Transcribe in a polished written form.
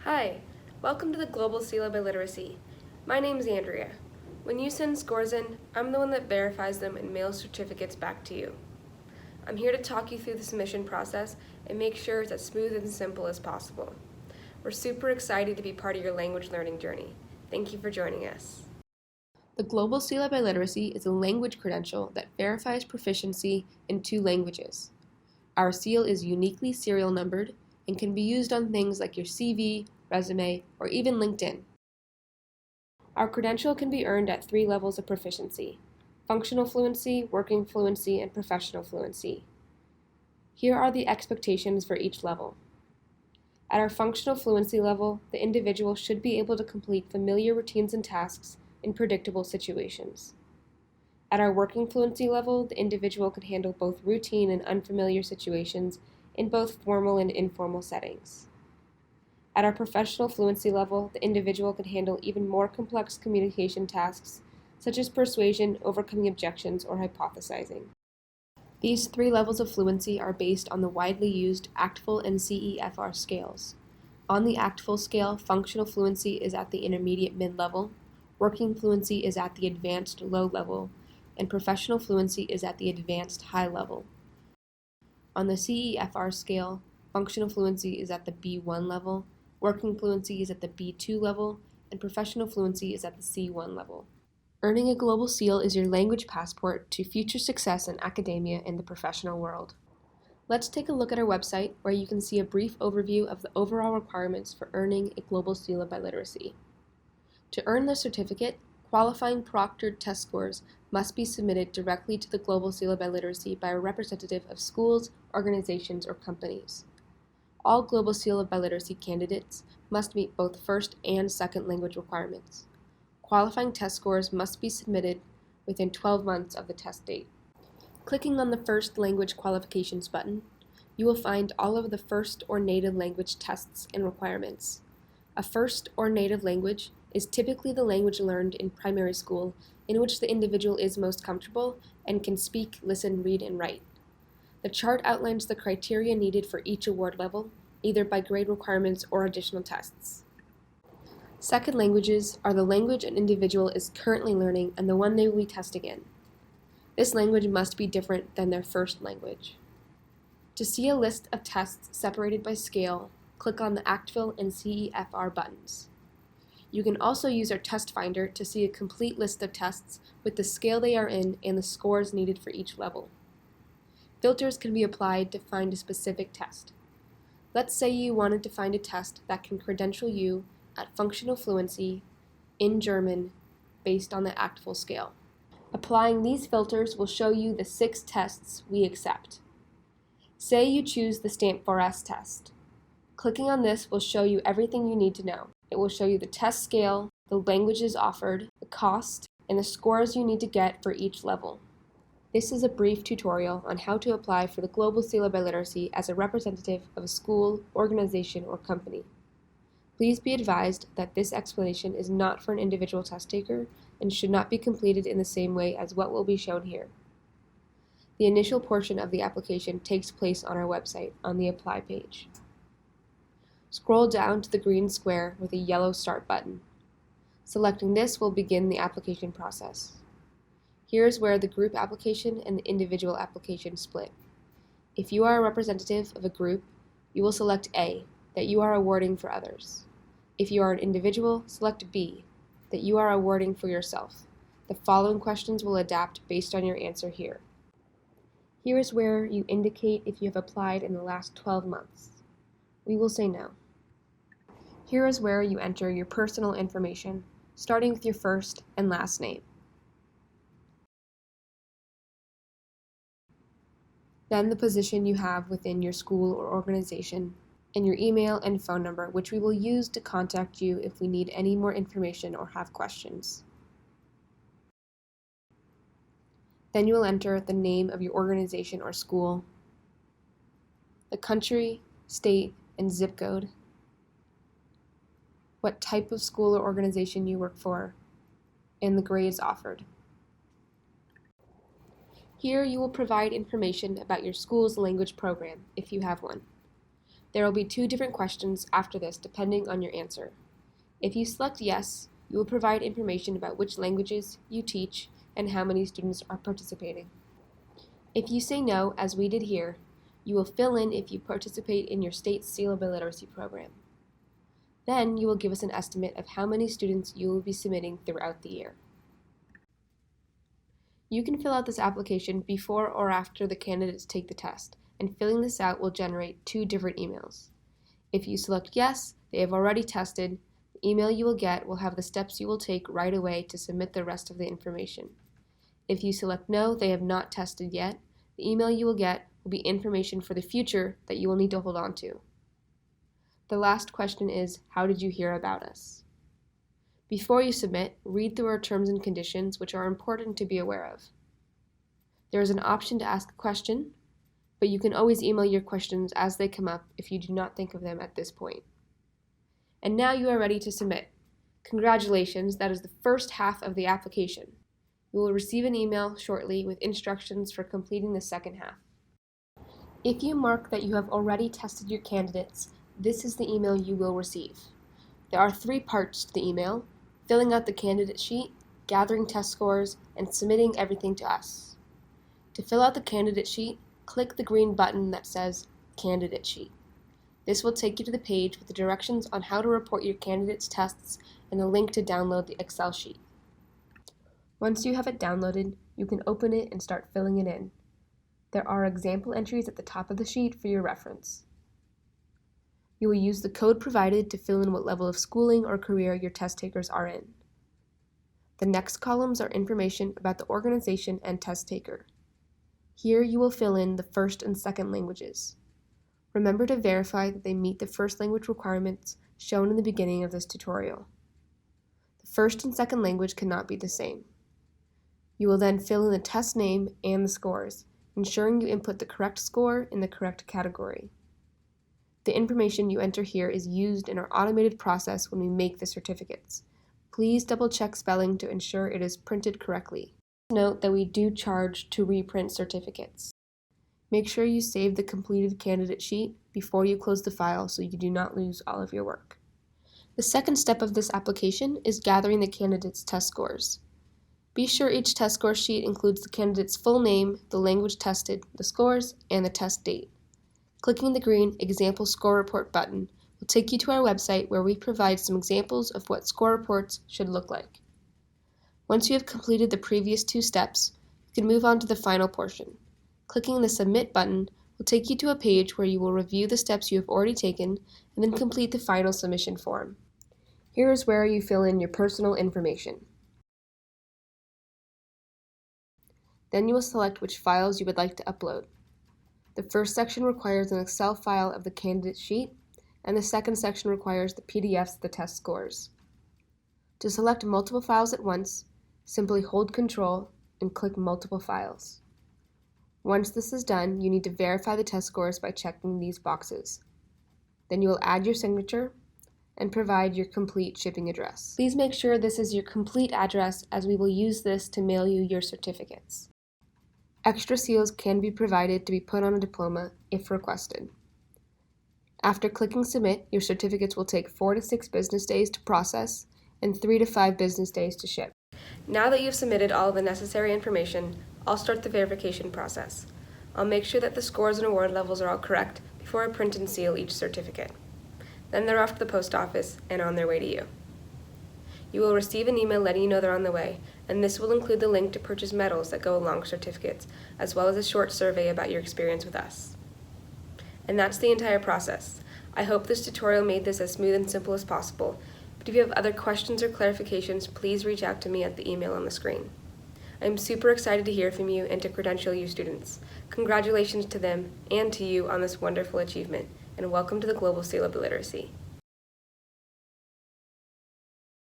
Hi, welcome to the Global Seal of Biliteracy. My name is Andrea. When you send scores in, I'm the one that verifies them and mails certificates back to you. I'm here to talk you through the submission process and make sure it's as smooth and simple as possible. We're super excited to be part of your language learning journey. Thank you for joining us. The Global Seal of Biliteracy is a language credential that verifies proficiency in 2 languages. Our seal is uniquely serial numbered and can be used on things like your CV, resume, or even LinkedIn. Our credential can be earned at 3 levels of proficiency: functional fluency, working fluency, and professional fluency. Here are the expectations for each level. At our functional fluency level, the individual should be able to complete familiar routines and tasks in predictable situations. At our working fluency level, the individual can handle both routine and unfamiliar situations in both formal and informal settings. At our professional fluency level, the individual can handle even more complex communication tasks, such as persuasion, overcoming objections, or hypothesizing. These 3 levels of fluency are based on the widely used ACTFL and CEFR scales. On the ACTFL scale, functional fluency is at the intermediate mid-level, working fluency is at the advanced low level, and professional fluency is at the advanced high level. On the CEFR scale, functional fluency is at the B1 level, working fluency is at the B2 level, and professional fluency is at the C1 level. Earning a global seal is your language passport to future success in academia and the professional world. Let's take a look at our website, where you can see a brief overview of the overall requirements for earning a Global Seal of Biliteracy. To earn the certificate, qualifying proctored test scores must be submitted directly to the Global Seal of Biliteracy by a representative of schools, organizations, or companies. All Global Seal of Biliteracy candidates must meet both first and second language requirements. Qualifying test scores must be submitted within 12 months of the test date. Clicking on the First Language Qualifications button, you will find all of the first or native language tests and requirements. A first or native language is typically the language learned in primary school in which the individual is most comfortable and can speak, listen, read, and write. The chart outlines the criteria needed for each award level, either by grade requirements or additional tests. Second languages are the language an individual is currently learning and the one they will be testing in. This language must be different than their first language. To see a list of tests separated by scale, click on the ACTFL and CEFR buttons. You can also use our test finder to see a complete list of tests with the scale they are in and the scores needed for each level. Filters can be applied to find a specific test. Let's say you wanted to find a test that can credential you at functional fluency in German based on the ACTFL scale. Applying these filters will show you the 6 tests we accept. Say you choose the Stamp 4S test. Clicking on this will show you everything you need to know. It will show you the test scale, the languages offered, the cost, and the scores you need to get for each level. This is a brief tutorial on how to apply for the Global Seal of Biliteracy as a representative of a school, organization, or company. Please be advised that this explanation is not for an individual test taker and should not be completed in the same way as what will be shown here. The initial portion of the application takes place on our website on the Apply page. Scroll down to the green square with a yellow Start button. Selecting this will begin the application process. Here is where the group application and the individual application split. If you are a representative of a group, you will select A, that you are awarding for others. If you are an individual, select B, that you are awarding for yourself. The following questions will adapt based on your answer here. Here is where you indicate if you have applied in the last 12 months. We will say no. Here is where you enter your personal information, starting with your first and last name. Then the position you have within your school or organization, and your email and phone number, which we will use to contact you if we need any more information or have questions. Then you will enter the name of your organization or school, the country, state, and zip code, what type of school or organization you work for, and the grades offered. Here you will provide information about your school's language program, if you have one. There will be 2 different questions after this depending on your answer. If you select yes, you will provide information about which languages you teach and how many students are participating. If you say no, as we did here, you will fill in if you participate in your state Seal of Biliteracy program. Then you will give us an estimate of how many students you will be submitting throughout the year. You can fill out this application before or after the candidates take the test, and filling this out will generate 2 different emails. If you select yes, they have already tested, the email you will get will have the steps you will take right away to submit the rest of the information. If you select no, they have not tested yet, the email you will get will be information for the future that you will need to hold on to. The last question is, how did you hear about us? Before you submit, read through our terms and conditions, which are important to be aware of. There is an option to ask a question, but you can always email your questions as they come up if you do not think of them at this point. And now you are ready to submit. Congratulations, that is the first half of the application. You will receive an email shortly with instructions for completing the second half. If you mark that you have already tested your candidates, this is the email you will receive. There are 3 parts to the email: filling out the candidate sheet, gathering test scores, and submitting everything to us. To fill out the candidate sheet, click the green button that says Candidate Sheet. This will take you to the page with the directions on how to report your candidates' tests and a link to download the Excel sheet. Once you have it downloaded, you can open it and start filling it in. There are example entries at the top of the sheet for your reference. You will use the code provided to fill in what level of schooling or career your test takers are in. The next columns are information about the organization and test taker. Here you will fill in the first and second languages. Remember to verify that they meet the first language requirements shown in the beginning of this tutorial. The first and second language cannot be the same. You will then fill in the test name and the scores, ensuring you input the correct score in the correct category. The information you enter here is used in our automated process when we make the certificates. Please double-check spelling to ensure it is printed correctly. Note that we do charge to reprint certificates. Make sure you save the completed candidate sheet before you close the file so you do not lose all of your work. The second step of this application is gathering the candidates' test scores. Be sure each test score sheet includes the candidate's full name, the language tested, the scores, and the test date. Clicking the green Example Score Report button will take you to our website where we provide some examples of what score reports should look like. Once you have completed the previous 2 steps, you can move on to the final portion. Clicking the Submit button will take you to a page where you will review the steps you have already taken and then complete the final submission form. Here is where you fill in your personal information. Then you will select which files you would like to upload. The first section requires an Excel file of the candidate sheet, and the second section requires the PDFs of the test scores. To select multiple files at once, simply hold Control and click Multiple Files. Once this is done, you need to verify the test scores by checking these boxes. Then you will add your signature and provide your complete shipping address. Please make sure this is your complete address, as we will use this to mail you your certificates. Extra seals can be provided to be put on a diploma if requested. After clicking Submit, your certificates will take 4 to 6 business days to process and 3 to 5 business days to ship. Now that you've submitted all of the necessary information, I'll start the verification process. I'll make sure that the scores and award levels are all correct before I print and seal each certificate. Then they're off to the post office and on their way to you. You will receive an email letting you know they're on the way, and this will include the link to purchase medals that go along with certificates, as well as a short survey about your experience with us. And that's the entire process. I hope this tutorial made this as smooth and simple as possible, but if you have other questions or clarifications, please reach out to me at the email on the screen. I'm super excited to hear from you and to credential you students. Congratulations to them and to you on this wonderful achievement, and welcome to the Global Seal of Biliteracy.